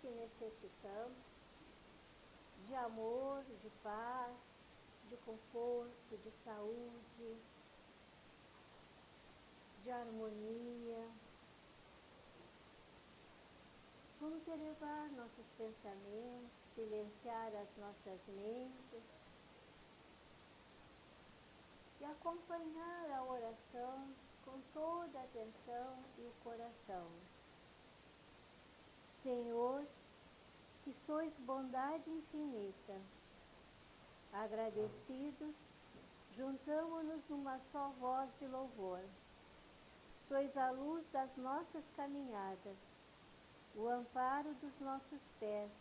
que necessitamos de amor, de paz, de conforto, de saúde, de harmonia. Vamos elevar nossos pensamentos, silenciar as nossas mentes e acompanhar a oração com toda a atenção e o coração. Senhor, que sois bondade infinita, agradecidos, juntamo-nos numa só voz de louvor. Sois a luz das nossas caminhadas, o amparo dos nossos pés,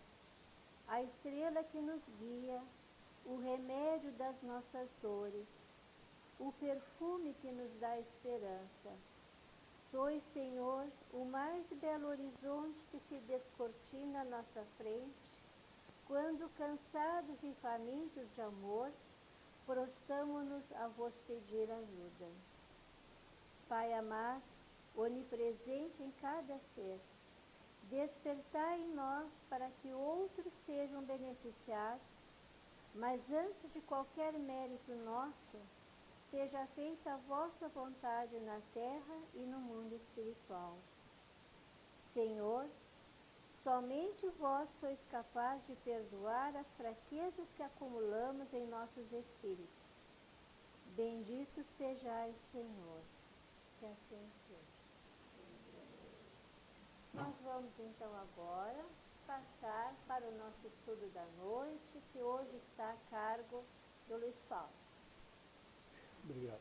a estrela que nos guia, o remédio das nossas dores, o perfume que nos dá esperança. Sois, Senhor, o mais belo horizonte que se descortina à nossa frente, quando, cansados e famintos de amor, prostamo-nos a vos pedir ajuda. Pai amado, onipresente em cada ser, despertai em nós para que outros sejam beneficiados, mas antes de qualquer mérito nosso, seja feita a vossa vontade na terra e no mundo espiritual. Senhor, somente vós sois capaz de perdoar as fraquezas que acumulamos em nossos espíritos. Bendito sejais, Senhor. Que assim seja. Nós vamos então agora passar para o nosso estudo da noite, que hoje está a cargo do Luiz Paulo. Obrigado.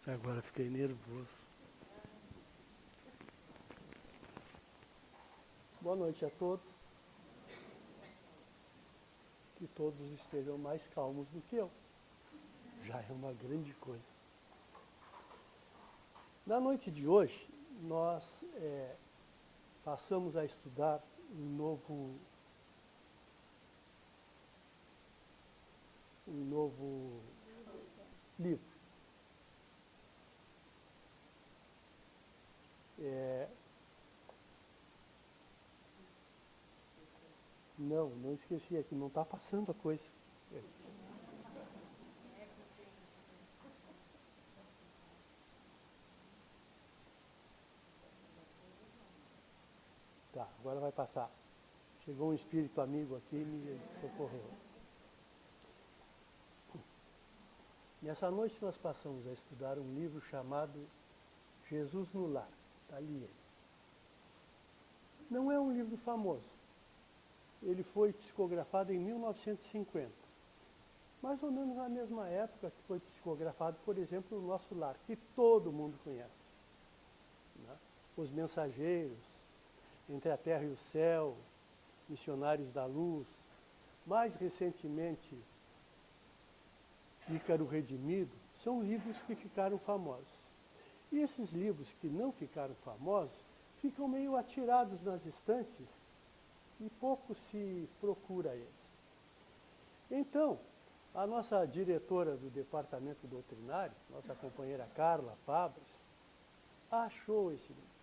Agora fiquei nervoso. Boa noite a todos. Que todos estejam mais calmos do que eu. Já é uma grande coisa. Na noite de hoje, nós passamos a estudar um novo livro. Não esqueci, aqui não está passando a coisa. Tá, agora vai passar. Chegou um espírito amigo aqui e me socorreu. Nessa noite nós passamos a estudar um livro chamado Jesus no Lar. Está ali ele. Não é um livro famoso. Ele foi psicografado em 1950. Mais ou menos na mesma época que foi psicografado, por exemplo, o Nosso Lar, que todo mundo conhece. Né? Os Mensageiros, Entre a Terra e o Céu, Missionários da Luz. Mais recentemente, Ícaro Redimido, são livros que ficaram famosos. E esses livros que não ficaram famosos, ficam meio atirados nas estantes e pouco se procura eles. Então, a nossa diretora do departamento doutrinário, nossa companheira Carla Fabres, achou esse livro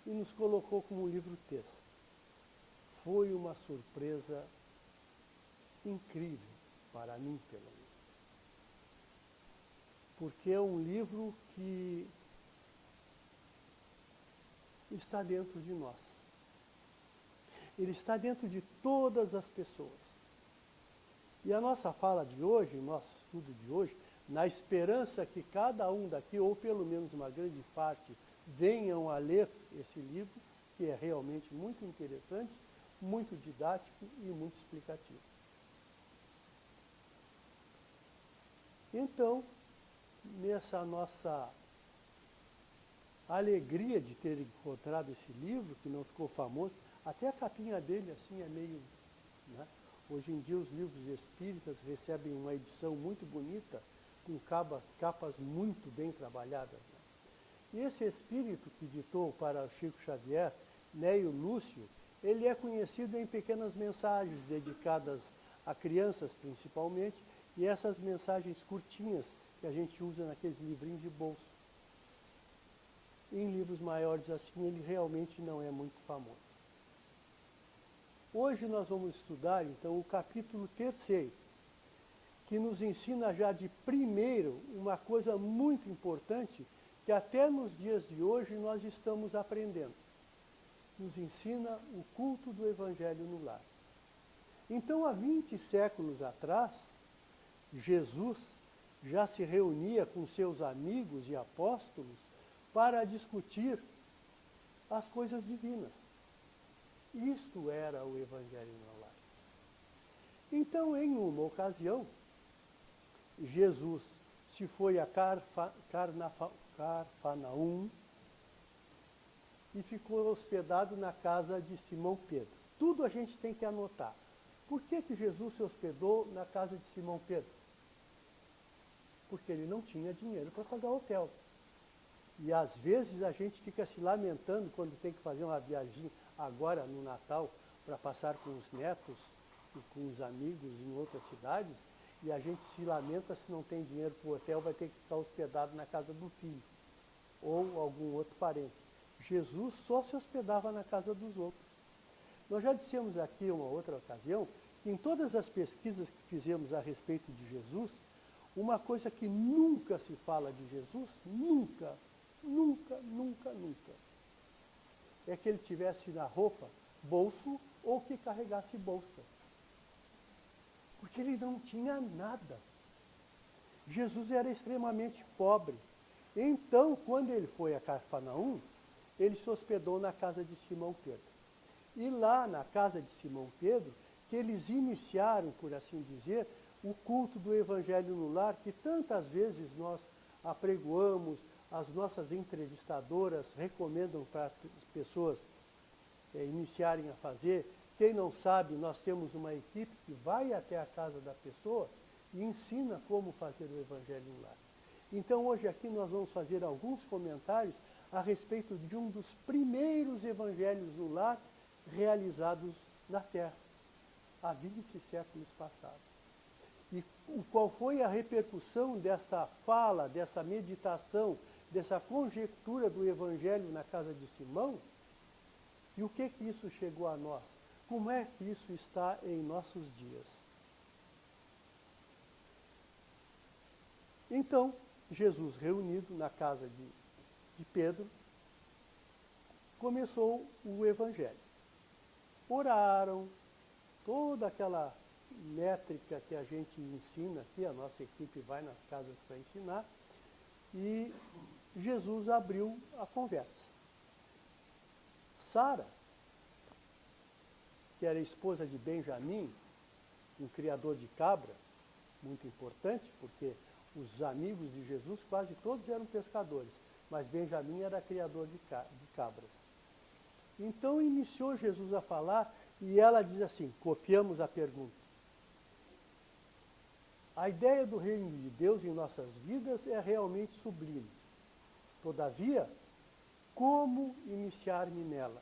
e nos colocou como livro texto. Foi uma surpresa incrível, para mim pelo menos. Porque é um livro que está dentro de nós. Ele está dentro de todas as pessoas. E a nossa fala de hoje, o nosso estudo de hoje, na esperança que cada um daqui, ou pelo menos uma grande parte, venham a ler esse livro, que é realmente muito interessante, muito didático e muito explicativo. Então, nessa nossa alegria de ter encontrado esse livro, que não ficou famoso, até a capinha dele assim é meio... Né? Hoje em dia os livros espíritas recebem uma edição muito bonita, com capas muito bem trabalhadas. Né? E esse espírito que ditou para Chico Xavier, Neio Lúcio, ele é conhecido em pequenas mensagens dedicadas a crianças principalmente, e essas mensagens curtinhas que a gente usa naqueles livrinhos de bolso. Em livros maiores assim, ele realmente não é muito famoso. Hoje nós vamos estudar, então, o capítulo 3º, que nos ensina já de primeiro uma coisa muito importante, que até nos dias de hoje nós estamos aprendendo. Nos ensina o culto do Evangelho no lar. Então, há 20 séculos atrás, Jesus já se reunia com seus amigos e apóstolos para discutir as coisas divinas. Isto era o Evangelho no lar. Então, em uma ocasião, Jesus se foi a Cafarnaum e ficou hospedado na casa de Simão Pedro. Tudo a gente tem que anotar. Por que Jesus se hospedou na casa de Simão Pedro? Porque ele não tinha dinheiro para pagar hotel. E às vezes a gente fica se lamentando quando tem que fazer uma viagem agora no Natal para passar com os netos e com os amigos em outras cidades, e a gente se lamenta se não tem dinheiro para o hotel, vai ter que ficar hospedado na casa do filho ou algum outro parente. Jesus só se hospedava na casa dos outros. Nós já dissemos aqui uma outra ocasião que em todas as pesquisas que fizemos a respeito de Jesus, uma coisa que nunca se fala de Jesus, nunca, é que ele tivesse na roupa bolso ou que carregasse bolsa. Porque ele não tinha nada. Jesus era extremamente pobre. Então, quando ele foi a Cafarnaum, ele se hospedou na casa de Simão Pedro. E lá na casa de Simão Pedro, que eles iniciaram, por assim dizer, o culto do Evangelho no lar, que tantas vezes nós apregoamos, as nossas entrevistadoras recomendam para as pessoas iniciarem a fazer. Quem não sabe, nós temos uma equipe que vai até a casa da pessoa e ensina como fazer o Evangelho no lar. Então, hoje aqui nós vamos fazer alguns comentários a respeito de um dos primeiros evangelhos no lar realizados na Terra, há 20 séculos passados. E qual foi a repercussão dessa fala, dessa meditação, dessa conjectura do Evangelho na casa de Simão? E o que isso chegou a nós? Como é que isso está em nossos dias? Então, Jesus, reunido na casa de Pedro, começou o Evangelho. Oraram, toda aquela métrica que a gente ensina aqui, a nossa equipe vai nas casas para ensinar, e Jesus abriu a conversa. Sara, que era esposa de Benjamim, um criador de cabras, muito importante, porque os amigos de Jesus quase todos eram pescadores, mas Benjamim era criador de cabras. Então iniciou Jesus a falar e ela diz assim, copiamos a pergunta. A ideia do reino de Deus em nossas vidas é realmente sublime. Todavia, como iniciar-me nela?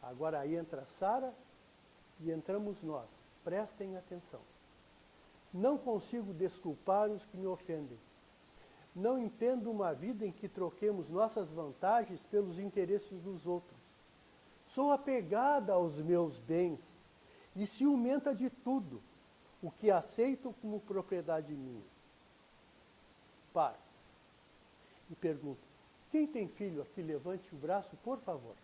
Agora aí entra Sara e entramos nós. Prestem atenção. Não consigo desculpar os que me ofendem. Não entendo uma vida em que troquemos nossas vantagens pelos interesses dos outros. Sou apegada aos meus bens e ciumenta de tudo, o que aceito como propriedade minha. Paro. E pergunto, quem tem filho aqui, levante o braço, por favor.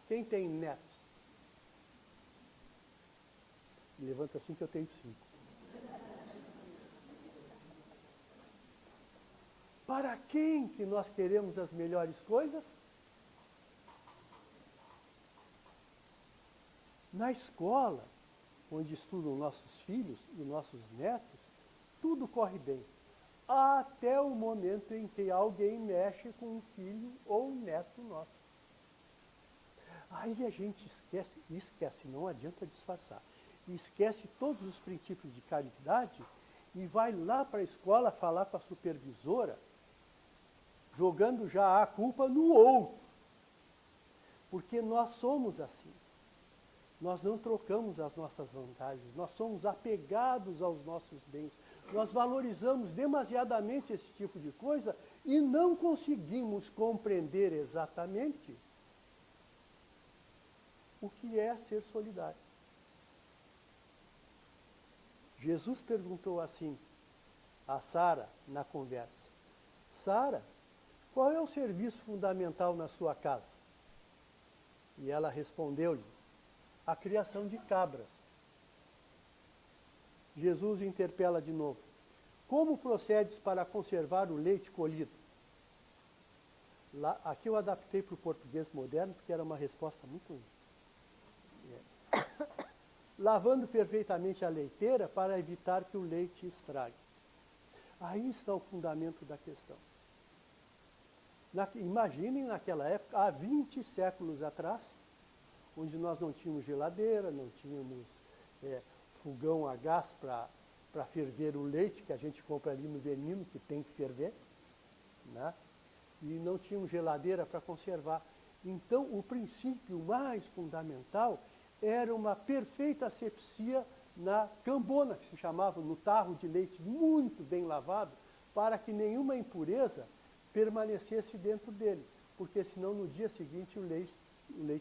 Quem tem netos? Levanta assim que eu tenho 5. Para quem que nós queremos as melhores coisas? Na escola, onde estudam nossos filhos e nossos netos, tudo corre bem. Até o momento em que alguém mexe com um filho ou um neto nosso. Aí a gente esquece, não adianta disfarçar. Esquece todos os princípios de caridade e vai lá para a escola falar com a supervisora, jogando já a culpa no outro. Porque nós somos assim. Nós não trocamos as nossas vantagens, nós somos apegados aos nossos bens. Nós valorizamos demasiadamente esse tipo de coisa e não conseguimos compreender exatamente o que é ser solidário. Jesus perguntou assim a Sara na conversa: Sara, qual é o serviço fundamental na sua casa? E ela respondeu-lhe: a criação de cabras. Jesus interpela de novo: como procedes para conservar o leite colhido? Aqui eu adaptei para o português moderno, porque era uma resposta muito lavando perfeitamente a leiteira para evitar que o leite estrague. Aí está o fundamento da questão. Imaginem naquela época, há 20 séculos atrás, onde nós não tínhamos geladeira, não tínhamos fogão a gás para ferver o leite, que a gente compra ali no Venino, que tem que ferver, né? E não tínhamos geladeira para conservar. Então, o princípio mais fundamental era uma perfeita asepsia na cambona, que se chamava, no tarro de leite muito bem lavado, para que nenhuma impureza permanecesse dentro dele, porque senão no dia seguinte o leite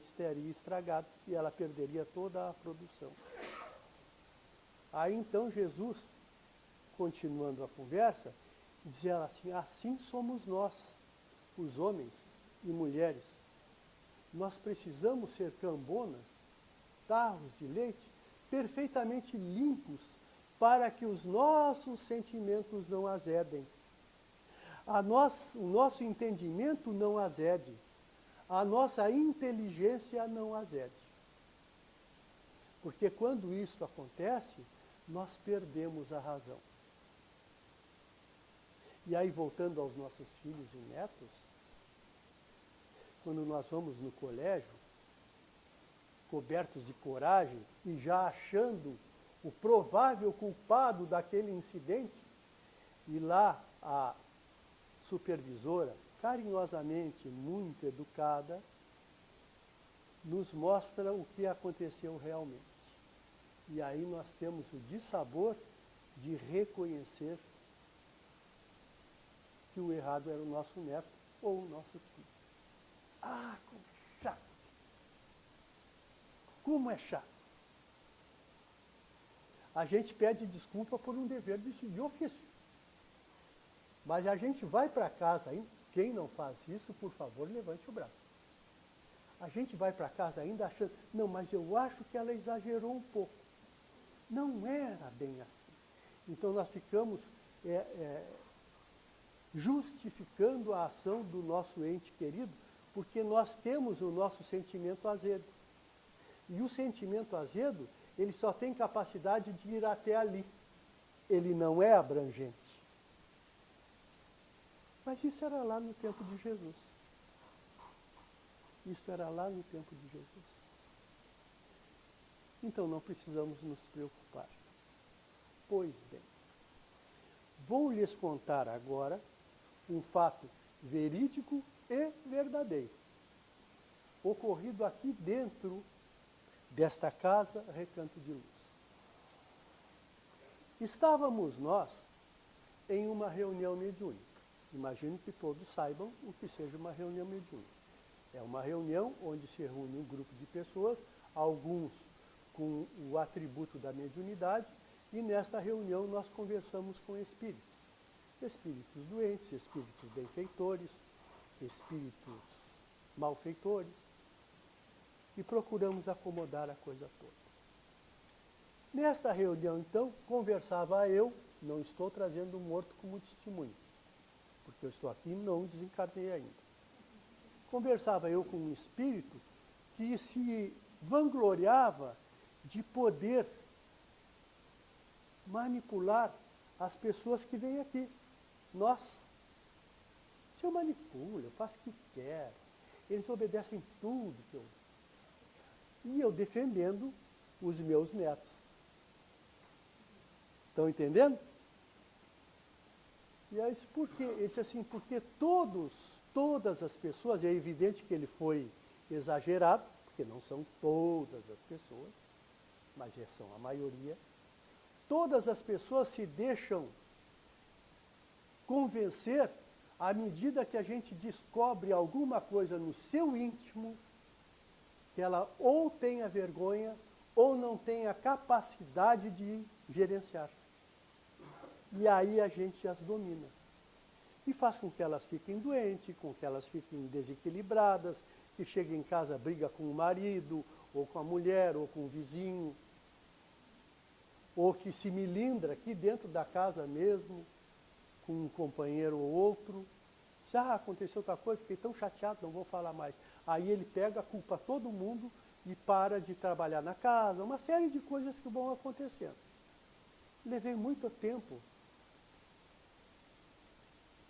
estaria estragado e ela perderia toda a produção. Aí então Jesus, continuando a conversa, dizia assim: assim somos nós, os homens e mulheres. Nós precisamos ser cambonas, tarros de leite, perfeitamente limpos, para que os nossos sentimentos não azedem. O nosso entendimento não azede. A nossa inteligência não azede. Porque quando isso acontece, nós perdemos a razão. E aí, voltando aos nossos filhos e netos, quando nós vamos no colégio, cobertos de coragem e já achando o provável culpado daquele incidente, e lá a supervisora, carinhosamente, muito educada, nos mostra o que aconteceu realmente. E aí nós temos o dissabor de reconhecer que o errado era o nosso neto ou o nosso filho. Ah, como chato! Como é chato! A gente pede desculpa por um dever de ofício. Mas a gente vai para casa ainda, quem não faz isso, por favor, levante o braço. A gente vai para casa ainda achando, não, mas eu acho que ela exagerou um pouco. Não era bem assim. Então nós ficamos justificando a ação do nosso ente querido, porque nós temos o nosso sentimento azedo. E o sentimento azedo, ele só tem capacidade de ir até ali. Ele não é abrangente. Mas isso era lá no tempo de Jesus. Isso era lá no tempo de Jesus. Então não precisamos nos preocupar. Pois bem, vou lhes contar agora um fato verídico e verdadeiro, ocorrido aqui dentro desta casa Recanto de Luz. Estávamos nós em uma reunião mediúnica. Imagino que todos saibam o que seja uma reunião mediúnica. É uma reunião onde se reúne um grupo de pessoas, alguns com o atributo da mediunidade, e nesta reunião nós conversamos com espíritos. Espíritos doentes, espíritos benfeitores, espíritos malfeitores, e procuramos acomodar a coisa toda. Nesta reunião, então, conversava eu, não estou trazendo o morto como testemunho, porque eu estou aqui e não desencarnei ainda. Conversava eu com um espírito que se vangloriava de poder manipular as pessoas que vêm aqui. Nós. Se eu manipulo, eu faço o que quero. Eles obedecem tudo que eu... E eu defendendo os meus netos. Estão entendendo? E aí, por quê? Ele disse assim, porque todos todas as pessoas, é evidente que ele foi exagerado, porque não são todas as pessoas, mas são a maioria, todas as pessoas se deixam convencer à medida que a gente descobre alguma coisa no seu íntimo que ela ou tenha vergonha ou não tenha capacidade de gerenciar. E aí a gente as domina. E faz com que elas fiquem doentes, com que elas fiquem desequilibradas, que cheguem em casa, briga com o marido, ou com a mulher, ou com o vizinho, ou que se milindra aqui dentro da casa mesmo, com um companheiro ou outro. Aconteceu outra coisa, fiquei tão chateado, não vou falar mais. Aí ele pega, culpa todo mundo e para de trabalhar na casa, uma série de coisas que vão acontecendo. Levei muito tempo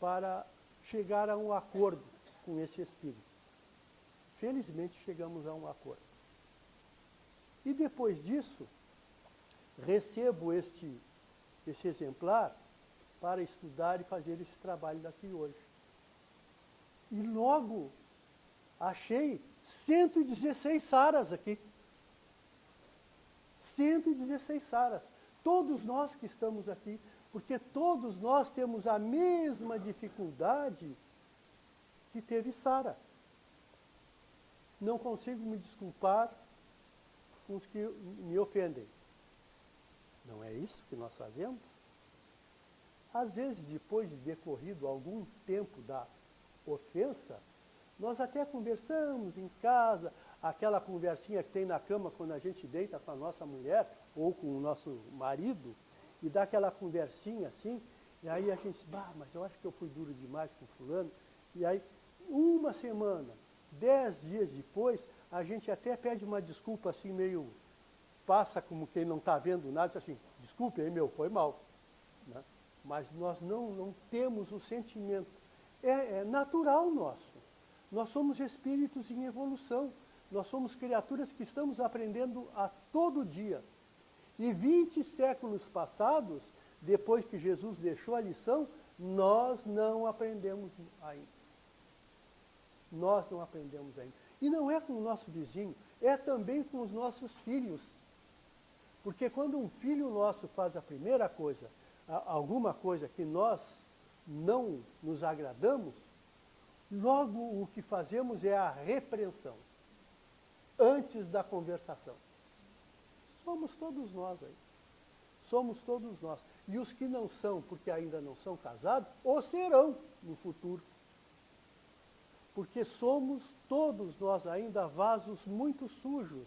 para chegar a um acordo com esse espírito. Felizmente chegamos a um acordo. E depois disso, recebo este exemplar para estudar e fazer esse trabalho daqui hoje. E logo achei 116 saras aqui. 116 saras. Todos nós que estamos aqui, porque todos nós temos a mesma dificuldade que teve Sara. Não consigo me desculpar com os que me ofendem. Não é isso que nós fazemos? Às vezes, depois de decorrido algum tempo da ofensa, nós até conversamos em casa, aquela conversinha que tem na cama quando a gente deita com a nossa mulher ou com o nosso marido, e dá aquela conversinha assim, e aí a gente, mas eu acho que eu fui duro demais com fulano, e aí uma semana, 10 dias depois, a gente até pede uma desculpa assim meio, passa como quem não está vendo nada, diz assim, desculpe aí foi mal. Né? Mas nós não temos o sentimento, é natural nosso. Nós somos espíritos em evolução, nós somos criaturas que estamos aprendendo a todo dia. E 20 séculos passados, depois que Jesus deixou a lição, nós não aprendemos ainda. Nós não aprendemos ainda. E não é com o nosso vizinho, é também com os nossos filhos. Porque quando um filho nosso faz a primeira coisa, alguma coisa que nós não nos agradamos, logo o que fazemos é a repreensão, antes da conversação. Somos todos nós aí. Somos todos nós. E os que não são, porque ainda não são casados, ou serão no futuro. Porque somos todos nós ainda vasos muito sujos,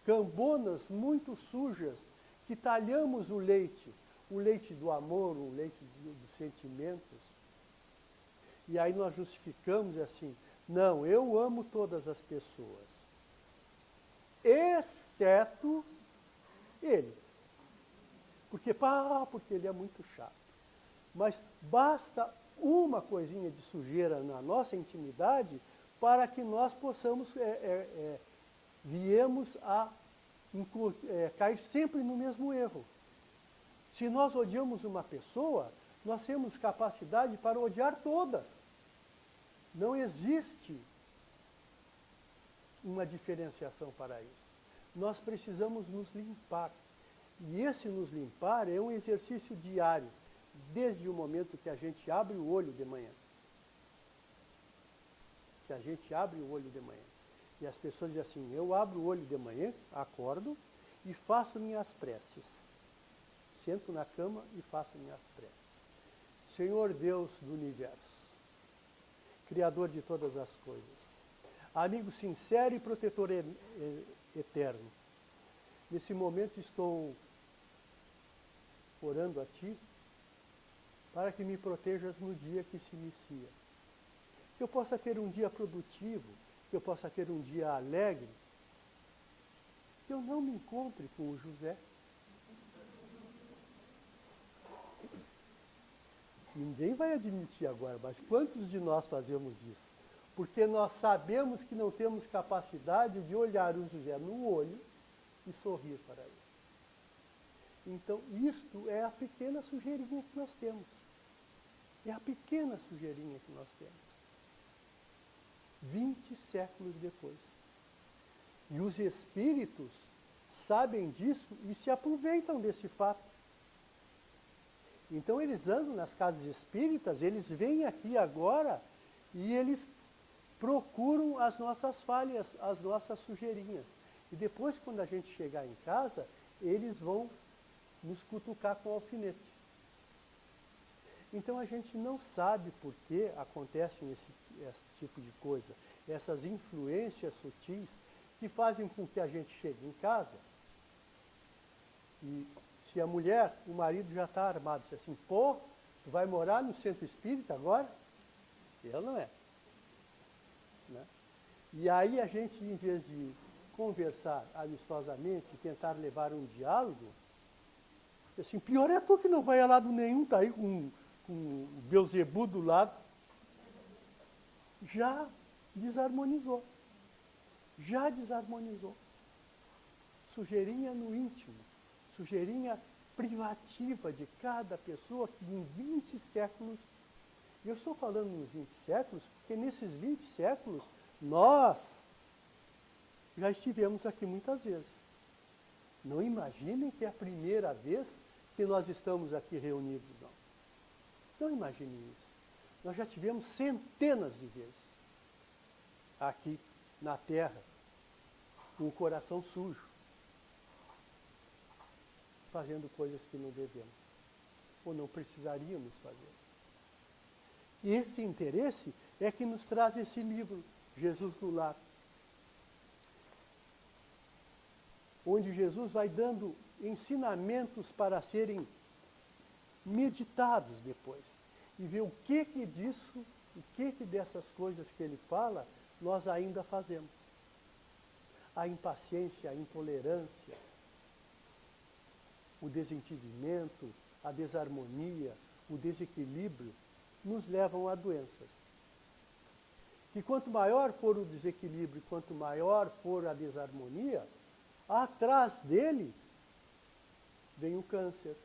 cambonas muito sujas, que talhamos o leite do amor, o leite dos sentimentos. E aí nós justificamos assim, não, eu amo todas as pessoas, exceto ele. Porque ele é muito chato. Mas basta uma coisinha de sujeira na nossa intimidade para que nós possamos, viemos a cair sempre no mesmo erro. Se nós odiamos uma pessoa, nós temos capacidade para odiar todas. Não existe uma diferenciação para isso. Nós precisamos nos limpar. E esse nos limpar é um exercício diário, desde o momento que a gente abre o olho de manhã. Que a gente abre o olho de manhã. E as pessoas dizem assim, eu abro o olho de manhã, acordo e faço minhas preces. Sento na cama e faço minhas preces. Senhor Deus do universo, Criador de todas as coisas, amigo sincero e protetor eterno, nesse momento estou orando a Ti para que me protejas no dia que se inicia. Que eu possa ter um dia produtivo, que eu possa ter um dia alegre, que eu não me encontre com o José. Ninguém vai admitir agora, mas quantos de nós fazemos isso? Porque nós sabemos que não temos capacidade de olhar o José no olho e sorrir para ele. Então, isto é a pequena sujeirinha que nós temos. É a pequena sujeirinha que nós temos. 20 séculos depois. E os espíritos sabem disso e se aproveitam desse fato. Então eles andam nas casas espíritas, eles vêm aqui agora e eles procuram as nossas falhas, as nossas sujeirinhas. E depois, quando a gente chegar em casa, eles vão nos cutucar com alfinete. Então a gente não sabe por que acontecem esse tipo de coisa, essas influências sutis que fazem com que a gente chegue em casa e se a mulher, o marido já está armado, diz assim, pô, tu vai morar no centro espírita agora? Ele não é. Né? E aí a gente, em vez de conversar amistosamente e tentar levar um diálogo, assim, pior é tu que não vai a lado nenhum, tá aí com o Beuzebu do lado, já desarmonizou. Já desarmonizou. Sujeirinha no íntimo, sujeirinha privativa de cada pessoa que em 20 séculos, e eu estou falando nos 20 séculos, porque nesses 20 séculos nós já estivemos aqui muitas vezes. Não imaginem que é a primeira vez que nós estamos aqui reunidos, não. Não imaginem isso. Nós já tivemos centenas de vezes aqui na Terra, com o coração sujo, fazendo coisas que não devemos, ou não precisaríamos fazer. E esse interesse é que nos traz esse livro, Jesus no Lar, onde Jesus vai dando ensinamentos para serem meditados depois, e ver o que disso, o que dessas coisas que ele fala, nós ainda fazemos. A impaciência, a intolerância, o desentendimento, a desarmonia, o desequilíbrio, nos levam a doenças. E quanto maior for o desequilíbrio, quanto maior for a desarmonia, atrás dele vem o câncer.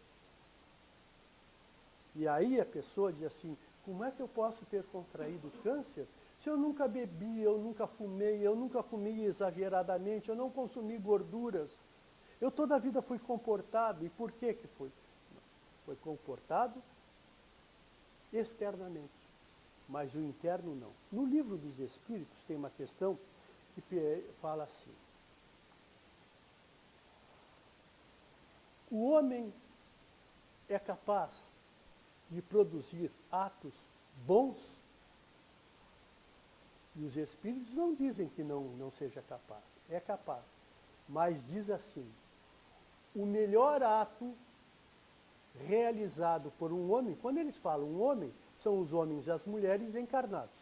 E aí a pessoa diz assim, como é que eu posso ter contraído câncer se eu nunca bebi, eu nunca fumei, eu nunca comi exageradamente, eu não consumi gorduras? Eu toda a vida fui comportado. E por que foi? Foi comportado externamente, mas o interno não. No livro dos Espíritos tem uma questão que fala assim, o homem é capaz de produzir atos bons, e os Espíritos não dizem que não seja capaz, é capaz, mas diz assim, o melhor ato realizado por um homem, quando eles falam um homem, são os homens e as mulheres encarnados.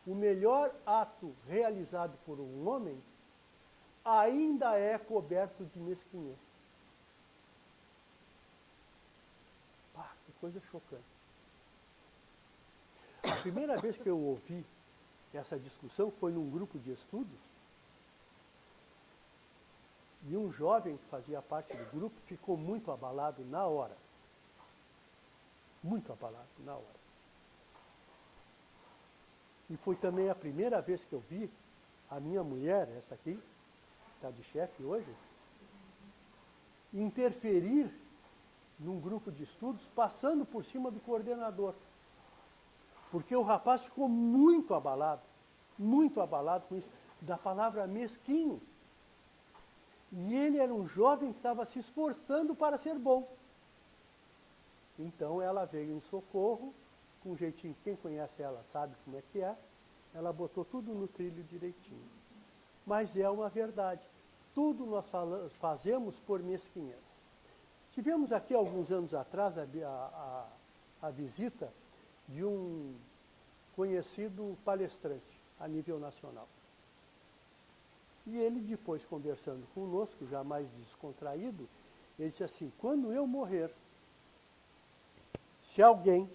O melhor ato realizado por um homem ainda é coberto de mesquinhez. Ah, que coisa chocante. A primeira vez que eu ouvi essa discussão foi num grupo de estudos, e um jovem que fazia parte do grupo ficou muito abalado na hora. Muito abalado na hora. E foi também a primeira vez que eu vi a minha mulher, essa aqui, está de chefe hoje, interferir num grupo de estudos, passando por cima do coordenador. Porque o rapaz ficou muito abalado com isso, da palavra mesquinho. E ele era um jovem que estava se esforçando para ser bom. Então ela veio em socorro, com um jeitinho, quem conhece ela sabe como é que é, ela botou tudo no trilho direitinho. Mas é uma verdade, tudo nós fazemos por mesquinhez. Tivemos aqui alguns anos atrás a visita de um conhecido palestrante a nível nacional. E ele, depois, conversando conosco, já mais descontraído, ele disse assim, quando eu morrer, se alguém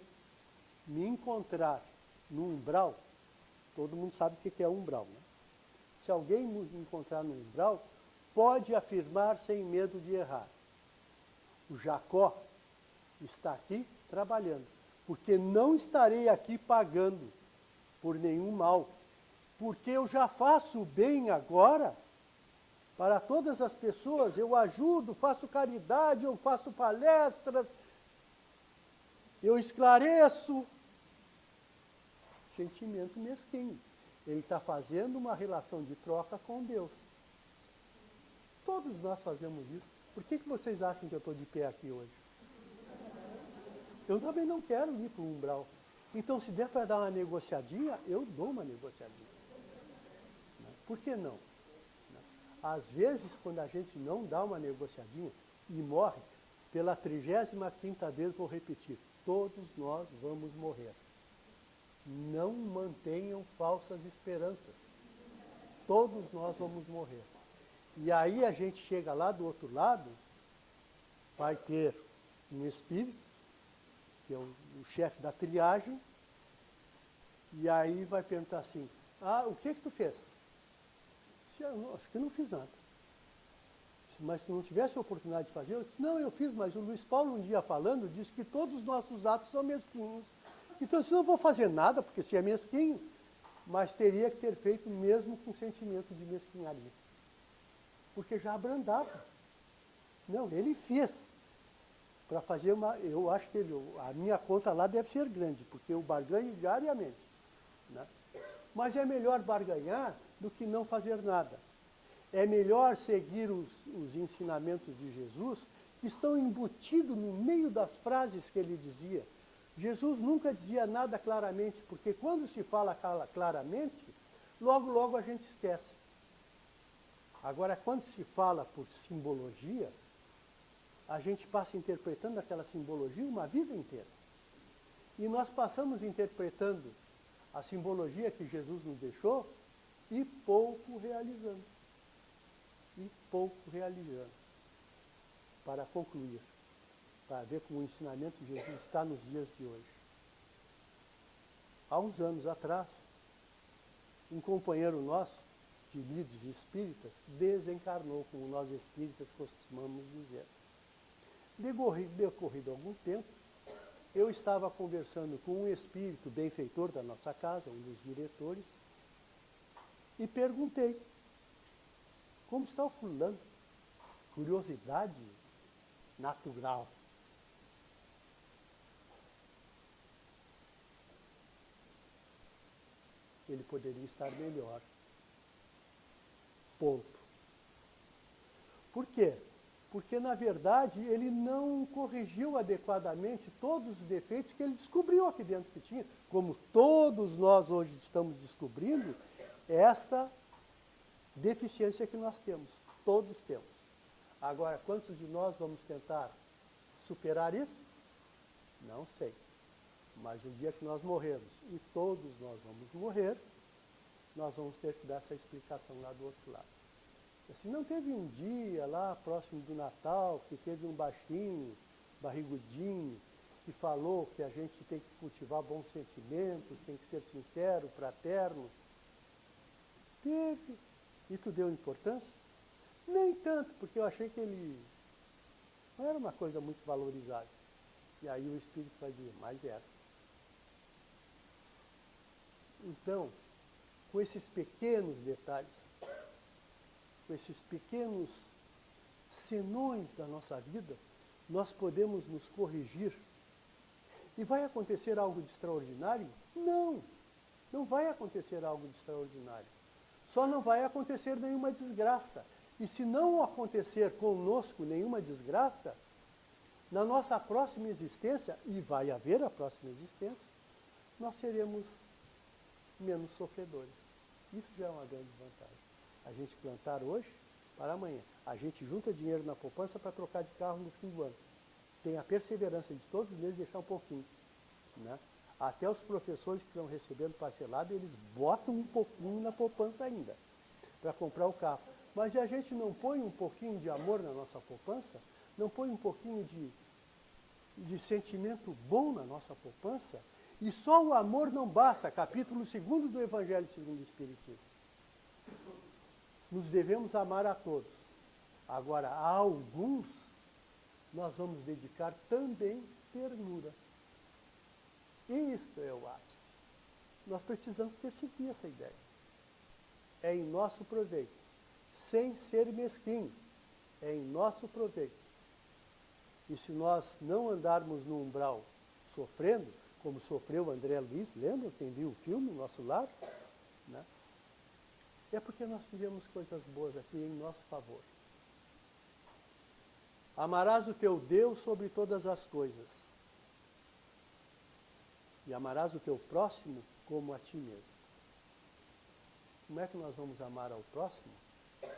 me encontrar no umbral, todo mundo sabe o que é umbral, né? Se alguém me encontrar no umbral, pode afirmar sem medo de errar. O Jacó está aqui trabalhando, porque não estarei aqui pagando por nenhum mal. porque eu já faço o bem agora para todas as pessoas, eu ajudo, faço caridade, eu faço palestras, eu esclareço. Sentimento mesquinho. Ele está fazendo uma relação de troca com Deus. Todos nós fazemos isso. Por que vocês acham que eu estou de pé aqui hoje? Eu também não quero ir para o umbral. Então, se der para dar uma negociadinha, eu dou uma negociadinha. Por que não? Às vezes, quando a gente não dá uma negociadinha e morre, pela 35ª vez vou repetir, todos nós vamos morrer. Não mantenham falsas esperanças. Todos nós vamos morrer. E aí a gente chega lá do outro lado, vai ter um espírito, que é o chefe da triagem, e aí vai perguntar assim, o que tu fez? Acho que não fiz nada. Mas se não tivesse a oportunidade de fazer, eu disse, não, eu fiz, mas o Luiz Paulo um dia falando disse que todos os nossos atos são mesquinhos. Então, se não vou fazer nada, porque se é mesquinho, mas teria que ter feito mesmo com sentimento de mesquinharia. Porque já abrandava. Não, ele fez. Para fazer eu acho que a minha conta lá deve ser grande, porque eu barganho diariamente. Né? Mas é melhor barganhar do que não fazer nada. É melhor seguir os ensinamentos de Jesus, que estão embutidos no meio das frases que ele dizia. Jesus nunca dizia nada claramente, porque quando se fala claramente, logo, logo a gente esquece. Agora, quando se fala por simbologia, a gente passa interpretando aquela simbologia uma vida inteira. E nós passamos interpretando a simbologia que Jesus nos deixou e pouco realizando. E pouco realizando. Para concluir, para ver como o ensinamento de Jesus está nos dias de hoje. Há uns anos atrás, um companheiro nosso, de líderes espíritas, desencarnou, como nós espíritas costumamos dizer. Decorrido algum tempo, eu estava conversando com um espírito benfeitor da nossa casa, um dos diretores, e perguntei, como está o fulano? Curiosidade natural. Ele poderia estar melhor. Ponto. Por quê? Porque, na verdade, ele não corrigiu adequadamente todos os defeitos que ele descobriu aqui dentro que tinha, como todos nós hoje estamos descobrindo, esta deficiência que nós temos. Todos temos. Agora, quantos de nós vamos tentar superar isso? Não sei. Mas o dia que nós morrermos, e todos nós vamos morrer, nós vamos ter que dar essa explicação lá do outro lado. Assim, não teve um dia lá, próximo do Natal, que teve um baixinho, barrigudinho, que falou que a gente tem que cultivar bons sentimentos, tem que ser sincero, fraterno. Teve. E tu deu importância? Nem tanto, porque eu achei que ele não era uma coisa muito valorizada. E aí o Espírito vai dizer, mas era. Então, com esses pequenos detalhes, com esses pequenos senões da nossa vida, nós podemos nos corrigir. E vai acontecer algo de extraordinário? Não, não vai acontecer algo de extraordinário. Só não vai acontecer nenhuma desgraça. E se não acontecer conosco nenhuma desgraça, na nossa próxima existência, e vai haver a próxima existência, nós seremos menos sofredores. Isso já é uma grande vantagem. A gente plantar hoje para amanhã. A gente junta dinheiro na poupança para trocar de carro no fim do ano. Tem a perseverança de todos os meses deixar um pouquinho. Né? Até os professores que estão recebendo parcelado, eles botam um pouquinho na poupança ainda, para comprar o carro. Mas a gente não põe um pouquinho de amor na nossa poupança? Não põe um pouquinho de sentimento bom na nossa poupança? E só o amor não basta. Capítulo 2 do Evangelho segundo o Espiritismo. Nos devemos amar a todos. Agora, a alguns, nós vamos dedicar também ternura. Isto é o ápice. Nós precisamos perseguir essa ideia. é em nosso proveito, sem ser mesquinho, é em nosso proveito. E se nós não andarmos no umbral sofrendo, como sofreu André Luiz, lembra quem viu o filme, Nosso Lar? Né? É porque nós tivemos coisas boas aqui em nosso favor. Amarás o teu Deus sobre todas as coisas. E amarás o teu próximo como a ti mesmo. Como é que nós vamos amar ao próximo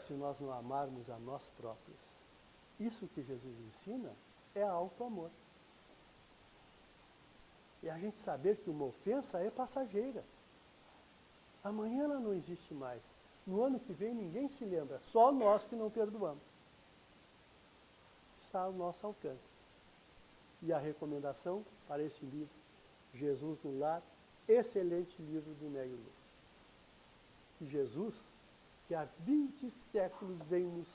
se nós não amarmos a nós próprios? Isso que Jesus ensina é auto-amor. E a gente saber que uma ofensa é passageira. Amanhã ela não existe mais. No ano que vem ninguém se lembra, só nós que não perdoamos. Está ao nosso alcance. E a recomendação para esse livro, Jesus no Lar, excelente livro do Nélio Lúcio. E Jesus, que há 20 séculos vem nos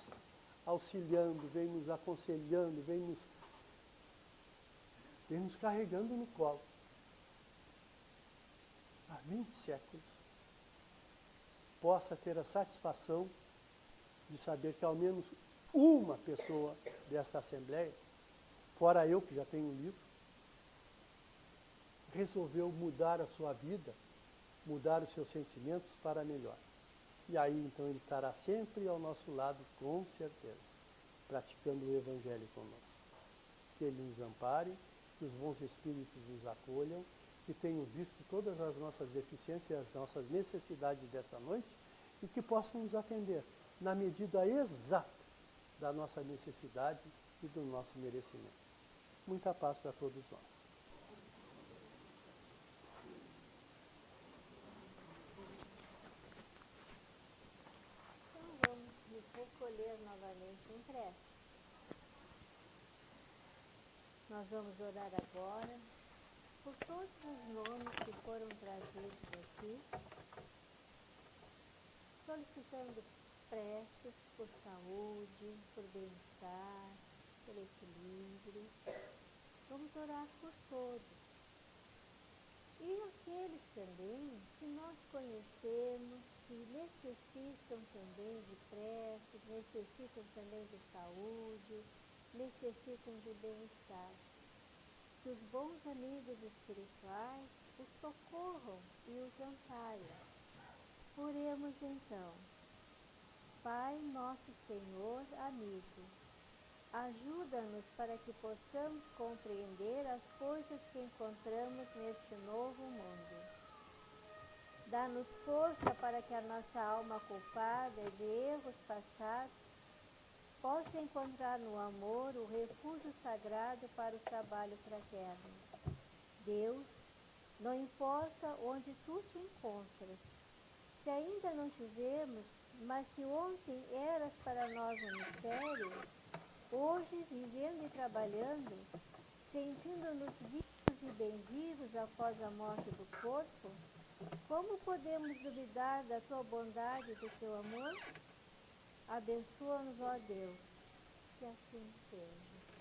auxiliando, vem nos aconselhando, vem nos carregando no colo. Há 20 séculos. Possa ter a satisfação de saber que ao menos uma pessoa dessa Assembleia, fora eu que já tenho um livro, resolveu mudar a sua vida, mudar os seus sentimentos para melhor. E aí então ele estará sempre ao nosso lado, com certeza, praticando o Evangelho conosco. Que ele nos ampare, que os bons Espíritos nos acolham, que tenham visto todas as nossas deficiências e as nossas necessidades dessa noite e que possam nos atender na medida exata da nossa necessidade e do nosso merecimento. Muita paz para todos nós. Então vamos nos recolher novamente em prece. Nós vamos orar agora por todos os nomes que foram trazidos aqui, solicitando preces por saúde, por bem-estar, por equilíbrio. Vamos orar por todos. E aqueles também que nós conhecemos, que necessitam também de preces, necessitam também de saúde, necessitam de bem-estar. Que os bons amigos espirituais os socorram e os amparem. Oremos então. Pai nosso Senhor amigo, ajuda-nos para que possamos compreender as coisas que encontramos neste novo mundo. Dá-nos força para que a nossa alma culpada de erros passados possa encontrar no amor o refúgio sagrado para o trabalho fraterno. Deus, não importa onde tu te encontras, se ainda não te vemos, mas se ontem eras para nós um mistério, hoje, vivendo e trabalhando, sentindo-nos vivos e bem-vivos após a morte do corpo, como podemos duvidar da tua bondade e do teu amor? Abençoa-nos, ó Deus, que assim seja.